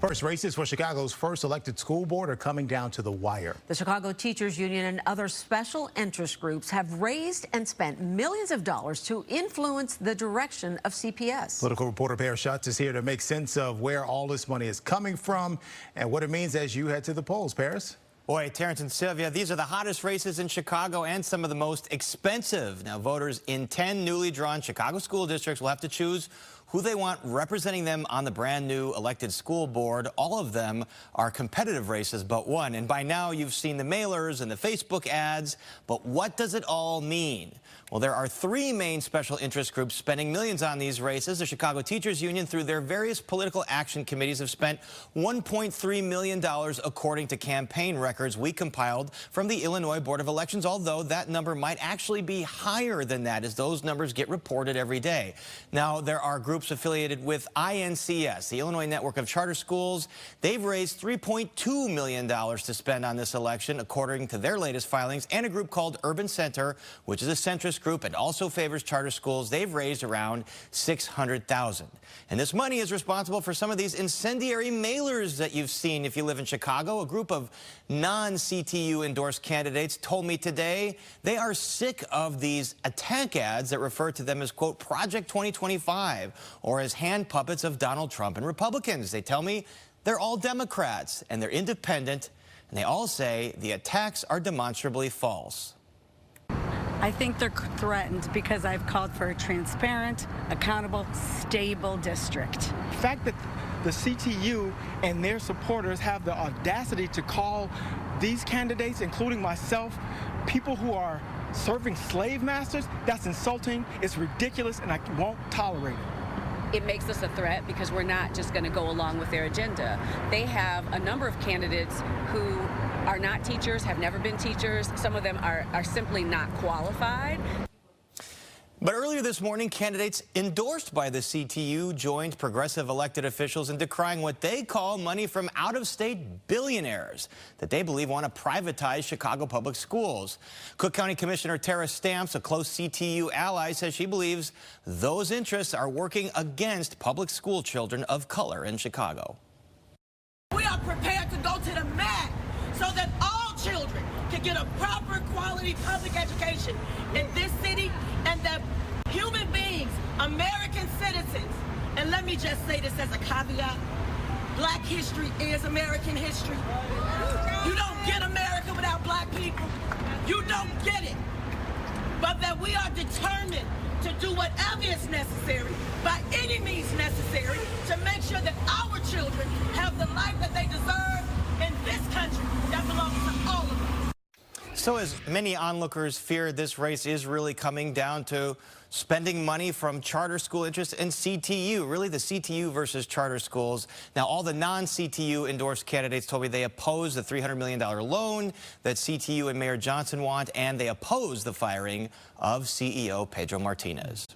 First, races for Chicago's first elected school board are coming down to the wire. The Chicago Teachers Union and other special interest groups have raised and spent millions of dollars to influence the direction of CPS. Political reporter Paris Schutz is here to make sense of where all this money is coming from and what it means as you head to the polls. Paris? Boy, Terrence and Sylvia, these are the hottest races in Chicago and some of the most expensive. Now, voters in 10 newly drawn Chicago school districts will have to choose who they want representing them on the brand new elected school board. All of them are competitive races but one. And by now you've seen the mailers and the Facebook ads. But what does it all mean? Well, there are three main special interest groups spending millions on these races. The Chicago Teachers Union, through their various political action committees, have spent $1.3 million according to campaign records we compiled from the Illinois Board of Elections, although that number might actually be higher than that as those numbers get reported every day. Now, there are groups affiliated with INCS, the Illinois Network of Charter Schools. They've raised $3.2 million to spend on this election, according to their latest filings, and a group called Urban Center, which is a centrist group and also favors charter schools. They've raised around $600,000. And this money is responsible for some of these incendiary mailers that you've seen if you live in Chicago. A group of non-CTU endorsed candidates told me today they are sick of these attack ads that refer to them as, quote, Project 2025 or as hand puppets of Donald Trump and Republicans. They tell me they're all Democrats and they're independent, and they all say the attacks are demonstrably false. I think they're threatened because I've called for a transparent, accountable, stable district. The fact that the CTU and their supporters have the audacity to call these candidates, including myself, people who are serving slave masters, that's insulting, it's ridiculous, and I won't tolerate it. It makes us a threat because we're not just going to go along with their agenda. They have a number of candidates who are not teachers, have never been teachers. Some of them are simply not qualified. But earlier this morning, candidates endorsed by the CTU joined progressive elected officials in decrying what they call money from out-of-state billionaires that they believe want to privatize Chicago public schools. Cook County Commissioner Tara Stamps, a close CTU ally, says she believes those interests are working against public school children of color in Chicago. We are prepared to go to the mat so that all children can get a proper quality public education in this city, and that human beings, American citizens, and let me just say this as a caveat, Black history is American history. You don't get America without Black people. You don't get it. But that we are determined to do whatever is necessary, by any means necessary, to make sure that our children have the life that they deserve in this country that belongs to all of us. So as many onlookers fear, this race is really coming down to spending money from charter school interests and CTU, really the CTU versus charter schools. Now, all the non-CTU endorsed candidates told me they oppose the $300 million loan that CTU and Mayor Johnson want, and they oppose the firing of CEO Pedro Martinez.